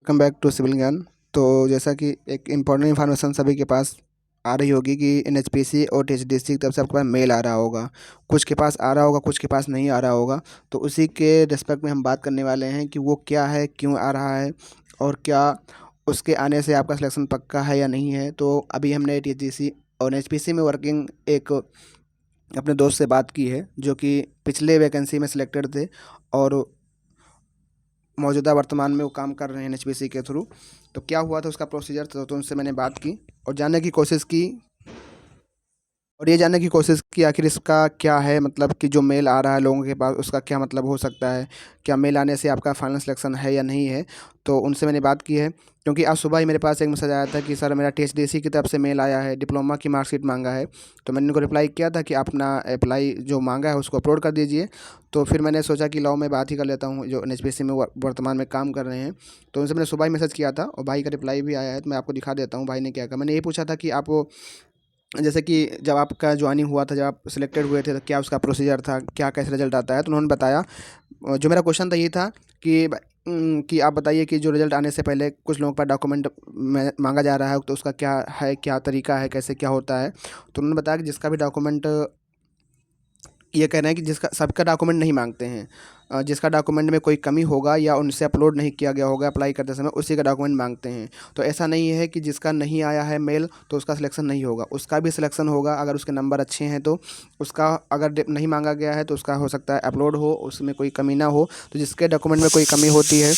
Welcome back to civil ज्ञान। तो जैसा कि एक इम्पॉर्टेंट इन्फॉर्मेशन सभी के पास आ रही होगी कि एनएचपीसी और टीएचडीसी की तरफ से आपके पास मेल आ रहा होगा। कुछ के पास आ रहा होगा, कुछ के पास नहीं आ रहा होगा। तो उसी के रिस्पेक्ट में हम बात करने वाले हैं कि वो क्या है, क्यों आ रहा है और क्या उसके आने से आपका सिलेक्शन पक्का है या नहीं है। तो अभी हमने टीएचडीसी और एनएचपीसी में वर्किंग एक अपने दोस्त से बात की है जो कि पिछले वैकेंसी में सिलेक्टेड थे और मौजूदा वर्तमान में वो काम कर रहे हैं एनएचपीसी के थ्रू। तो क्या हुआ था उसका प्रोसीजर, तो उनसे मैंने बात की और जानने की कोशिश की और ये जानने की कोशिश की आखिर इसका क्या है, मतलब कि जो मेल आ रहा है लोगों के पास उसका क्या मतलब हो सकता है, क्या मेल आने से आपका फाइनल सिलेक्शन है या नहीं है। तो उनसे मैंने बात की है क्योंकि आज सुबह ही मेरे पास एक मैसेज आया था कि सर मेरा टीएचडीसी की तरफ से मेल आया है, डिप्लोमा की मार्कशीट मांगा है। तो मैंने उनको रिप्लाई किया था कि आप अपना अप्लाई जो मांगा है उसको अपलोड कर दीजिए। तो फिर मैंने सोचा कि लाओ मैं बात ही कर लेता हूँ जो एनएचपीसी में वर्तमान में काम कर रहे हैं। तो उनसे मैंने सुबह ही मैसेज किया था और भाई का रिप्लाई भी आया है, तो मैं आपको दिखा देता हूँ भाई ने क्या कहा। मैंने ये पूछा था कि आप जैसे कि जब आपका ज्वाइनिंग हुआ था, जब आप सिलेक्टेड हुए थे, तो क्या उसका प्रोसीजर था, क्या कैसे रिजल्ट आता है। तो उन्होंने बताया, जो मेरा क्वेश्चन था ये था कि कि आप बताइए कि जो रिजल्ट आने से पहले कुछ लोगों का डॉक्यूमेंट में मांगा जा रहा है तो उसका क्या है, क्या तरीका है, कैसे क्या होता है। तो उन्होंने बताया कि जिसका भी डॉक्यूमेंट, ये कह रहे हैं कि जिसका सबका डॉक्यूमेंट नहीं मांगते हैं, जिसका डॉक्यूमेंट में कोई कमी होगा या उनसे अपलोड नहीं किया गया होगा अप्लाई करते समय, उसी का डॉक्यूमेंट मांगते हैं। तो ऐसा नहीं है कि जिसका नहीं आया है मेल तो उसका सिलेक्शन नहीं होगा, उसका भी सिलेक्शन होगा अगर उसके नंबर अच्छे हैं। तो उसका अगर नहीं मांगा गया है तो उसका हो सकता है अपलोड हो, उसमें कोई कमी ना हो। तो जिसके डॉक्यूमेंट में कोई कमी होती है,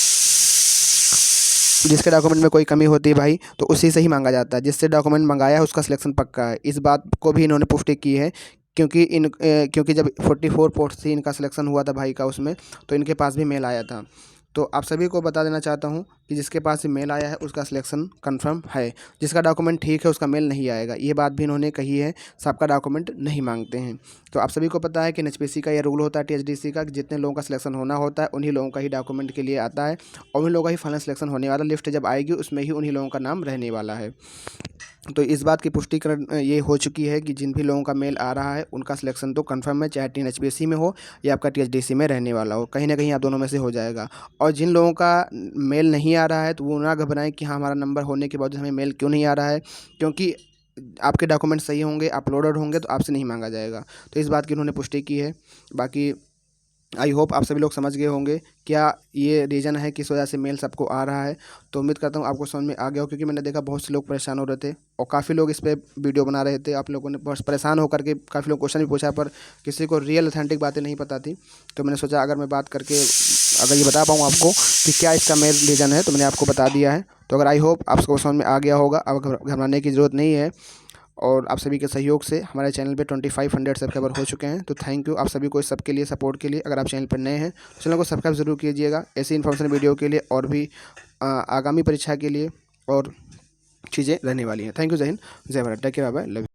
जिसके डॉक्यूमेंट में कोई कमी होती है भाई, तो उसी से ही मांगा जाता है। जिससे डॉक्यूमेंट मंगाया है उसका सिलेक्शन पक्का है। इस बात को भी इन्होंने पुष्टि की है क्योंकि जब 44 पोस्ट थी इनका सिलेक्शन हुआ था भाई का, उसमें तो इनके पास भी मेल आया था। तो आप सभी को बता देना चाहता हूँ कि जिसके पास ये मेल आया है उसका सिलेक्शन कंफर्म है। जिसका डॉक्यूमेंट ठीक है उसका मेल नहीं आएगा, ये बात भी इन्होंने कही है। सबका डॉक्यूमेंट नहीं मांगते हैं। तो आप सभी को पता है कि एनएचपीसी का ये रूल होता है, टीएचडीसी का, कि जितने लोगों का सिलेक्शन होना होता है उन्हीं लोगों का ही डॉक्यूमेंट के लिए आता है और उन्हीं लोगों का ही फाइनल सिलेक्शन होने वाला। लिस्ट जब आएगी उसमें ही उन्हीं लोगों का नाम रहने वाला है। तो इस बात की पुष्टिकरण ये हो चुकी है कि जिन भी लोगों का मेल आ रहा है उनका सिलेक्शन तो कंफर्म है, चाहे टीएचपीसी में हो या आपका टीएचडीसी में रहने वाला हो, कहीं ना कहीं आप दोनों में से हो जाएगा। और जिन लोगों का मेल नहीं आ रहा है तो वो ना घबराएं कि हाँ हमारा नंबर होने के बाद हमें मेल क्यों नहीं आ रहा है, क्योंकि आपके डॉक्यूमेंट सही होंगे, अपलोडेड होंगे तो आपसे नहीं मांगा जाएगा। तो इस बात की उन्होंने पुष्टि की है। बाकी आई होप आप सभी लोग समझ गए होंगे क्या ये रीज़न है किस वजह से मेल सबको आ रहा है। तो उम्मीद करता हूँ आपको समझ में आ गया हो, क्योंकि मैंने देखा बहुत से लोग परेशान हो रहे थे और काफ़ी लोग इस पे वीडियो बना रहे थे। आप लोगों ने बहुत परेशान होकर के काफ़ी लोग क्वेश्चन भी पूछा पर किसी को रियल ऑथेंटिक बातें नहीं पता थी। तो मैंने सोचा अगर मैं बात करके अगर ये बता पाऊँ आपको कि क्या इसका मेन रीज़न है, तो मैंने आपको बता दिया है। तो अगर आई होप आपको समझ में आ गया होगा, अब घबराने की ज़रूरत नहीं है। और आप सभी के सहयोग से हमारे चैनल पे 2500 सब्सक्राइबर हो चुके हैं। तो थैंक यू आप सभी को इस सब के लिए, सपोर्ट के लिए। अगर आप चैनल पर नए हैं तो चैनल को सब्सक्राइब ज़रूर कीजिएगा ऐसी इन्फॉर्मेशन वीडियो के लिए और भी आगामी परीक्षा के लिए और चीज़ें रहने वाली हैं। Thank you, Jai Hind, Jai Bharat, take care, bye bye, love you.